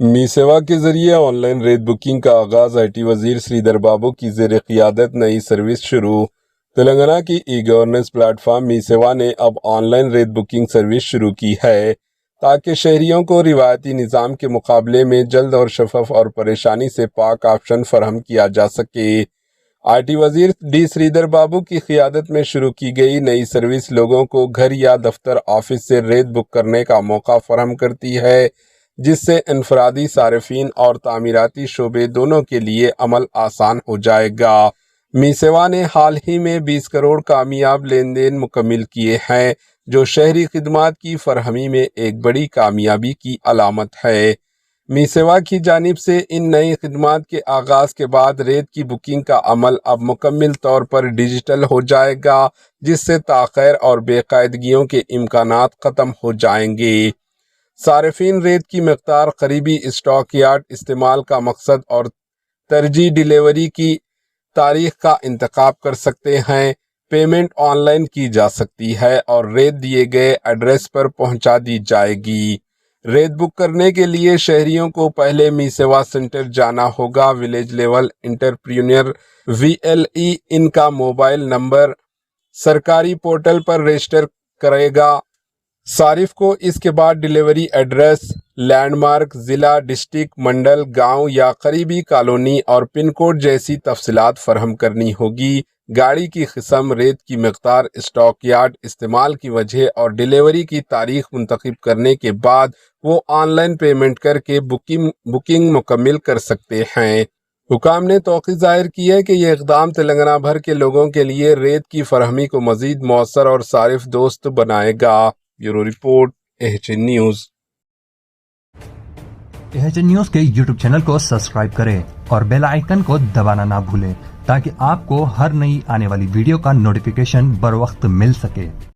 می سیوا کے ذریعے on line ریت بکنگ کا آغاز آئی ٹی وزیر سریدر بابو کی زیر قیادت نئی سروس شروع۔ تلنگانہ کی ای گورننس پلیٹ فارم می سیوا نے اب آن لائن ریت بکنگ سروس شروع کی ہے تاکہ شہریوں کو روایتی نظام کے مقابلے میں جلد اور شفاف اور پریشانی سے پاک آپشن فراہم کیا جا سکے۔ آئی ٹی وزیر ڈی سریدر بابو کی قیادت میں شروع کی گئی نئی سروس لوگوں کو گھر یا دفتر آفس سے ریت بک کرنے کا موقع فراہم کرتی ہے، جس سے انفرادی صارفین اور تعمیراتی شعبے دونوں کے لیے عمل آسان ہو جائے گا۔ می سیوا نے حال ہی میں 20 کروڑ کامیاب لین دین مکمل کیے ہیں، جو شہری خدمات کی فراہمی میں ایک بڑی کامیابی کی علامت ہے۔ می سیوا کی جانب سے ان نئی خدمات کے آغاز کے بعد ریت کی بکنگ کا عمل اب مکمل طور پر ڈیجیٹل ہو جائے گا، جس سے تاخیر اور بے قاعدگیوں کے امکانات ختم ہو جائیں گے۔ صارفین ریت کی مقدار، قریبی اسٹاک یارڈ استعمال کا مقصد اور ترجیحی ڈیلیوری کی تاریخ کا انتخاب کر سکتے ہیں۔ پیمنٹ آن لائن کی جا سکتی ہے اور ریت دیے گئے ایڈریس پر پہنچا دی جائے گی۔ ریت بک کرنے کے لیے شہریوں کو پہلے می سیوا سینٹر جانا ہوگا۔ ولیج لیول انٹرپرینیور VLE ان کا موبائل نمبر سرکاری پورٹل پر رجسٹر کرے گا۔ صارف کو اس کے بعد ڈیلیوری ایڈریس، لینڈ مارک، ضلع، ڈسٹرکٹ، منڈل، گاؤں یا قریبی کالونی اور پن کوڈ جیسی تفصیلات فراہم کرنی ہوگی۔ گاڑی کی قسم، ریت کی مقدار، اسٹاک یارڈ استعمال کی وجہ اور ڈیلیوری کی تاریخ منتخب کرنے کے بعد وہ آن لائن پیمنٹ کر کے بکنگ مکمل کر سکتے ہیں۔ حکام نے توقع ظاہر کی ہے کہ یہ اقدام تلنگانہ بھر کے لوگوں کے لیے ریت کی فراہمی کو مزید مؤثر اور صارف دوست بنائے گا۔ Bureau report, AHN news. AHN news کے YouTube چینل کو سبسکرائب کریں اور بیل آئیکن کو دبانا نہ بھولیں تاکہ آپ کو ہر نئی آنے والی ویڈیو کا نوٹیفیکیشن بر وقت مل سکے۔